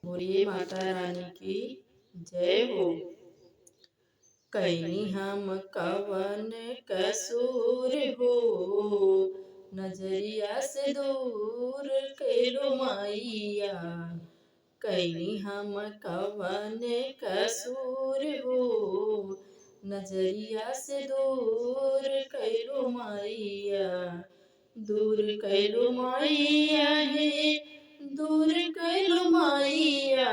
बोलिए माता रानी की जय हो। कैनी हम कवन कसूर हो, नजरिया से दूर कैलो मैया। कैनी हम कवन कसूर हो, नजरिया से दूर कैलो मैया। दूर कैलो मैया हे, दूर कैलो मैया।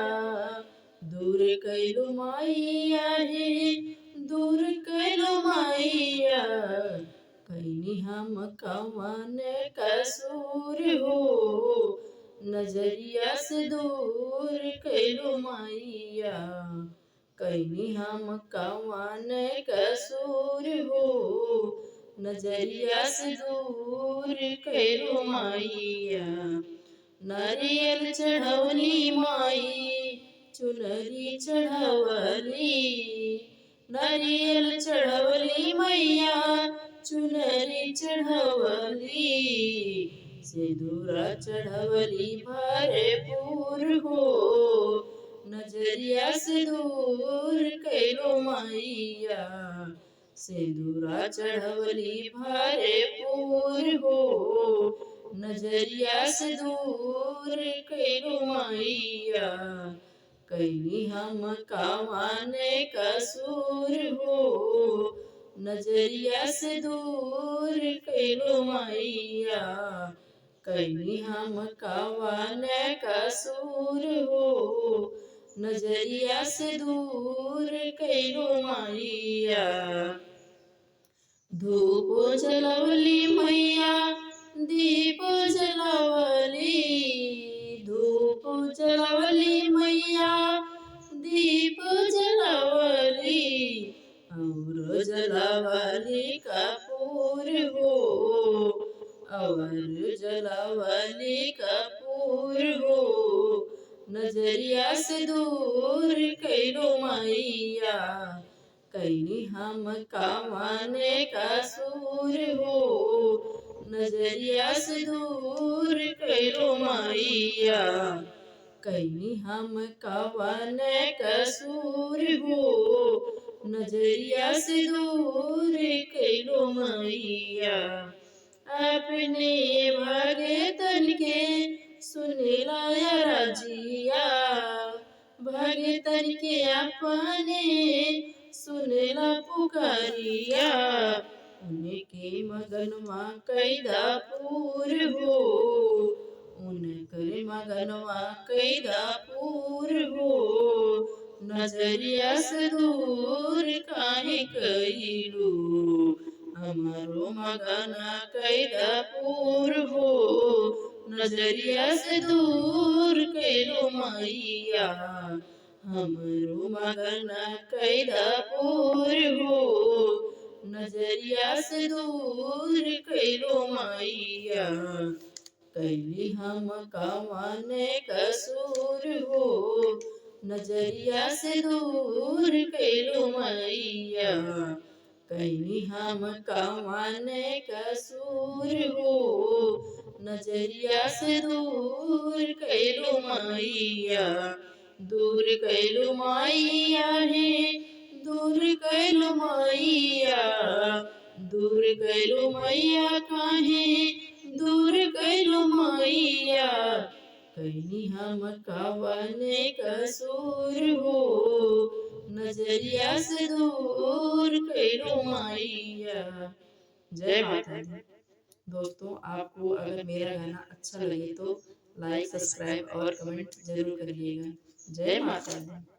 दूर कैलो मैया हे, दूर कैलो मैया। कैनी हम कवन कसूर हो, नजरिया से दूर कैलो मैया। कैनी हम कवन कसूर हो, नजरिया से दूर कैलो मैया। नारियल चढ़वली माई, चुनरी चढ़वली। नारियल चढ़वली मैया, चुनरी चढ़वली। सिंदूरा चढ़वली भरपूर हो, नजरिया से दूर कैलो मैया। सिंदूरा चढ़वली भरपूर हो, नजरिया से दूर कैलो मैया। कैनी हम कवन कसूर हो, नजरिया से दूर कैलो मैया। कैनी हम कवन कसूर हो, नजरिया से दूर कैलो मैया। धूप जलवली मैया, दीप जलवली। धूप जलवली मैया, दीप जलवली। और जलवली कपूर हो, और जलवली कपूर हो, नजरिया से दूर कैलो मैया। कैनी हम कवन कसूर हो, नजरिया से दूर कैलो मैया। कैनी हम कवन कसूर हो, नजरिया से दूर कैलो मैया। अपने भगतन के सुनला रजिया, भगतन के अपने सुनला पुकारिया। उनके मगनवा कैदा पूर हो, उनकर मगनवा कैदा पूर हो, नजरिया से दूर काहे कैलू। हमारो मगना कैदा पूर हो, नजरिया से दूर कैलो मैया। हमरो मगना कैदा पूर हो, नजरिया से दूर कैलो मैया। कैली हम कवन कसूर हो, नजरिया से दूर कैलो मैया। कैनी हम कवन कसूर हो, नजरिया से दूर कैलो मैया। दूर कैलो मैया हे, दूर कैलो मैया। दूर कैलो मैया काहे, दूर कैलो मैया। कैनी हम कवन कसूर हो, नजरिया से दूर कैलो मैया। जय माता दी। दोस्तों, आपको अगर मेरा गाना अच्छा लगे तो लाइक, सब्सक्राइब और कमेंट जरूर करिएगा। जय माता दी।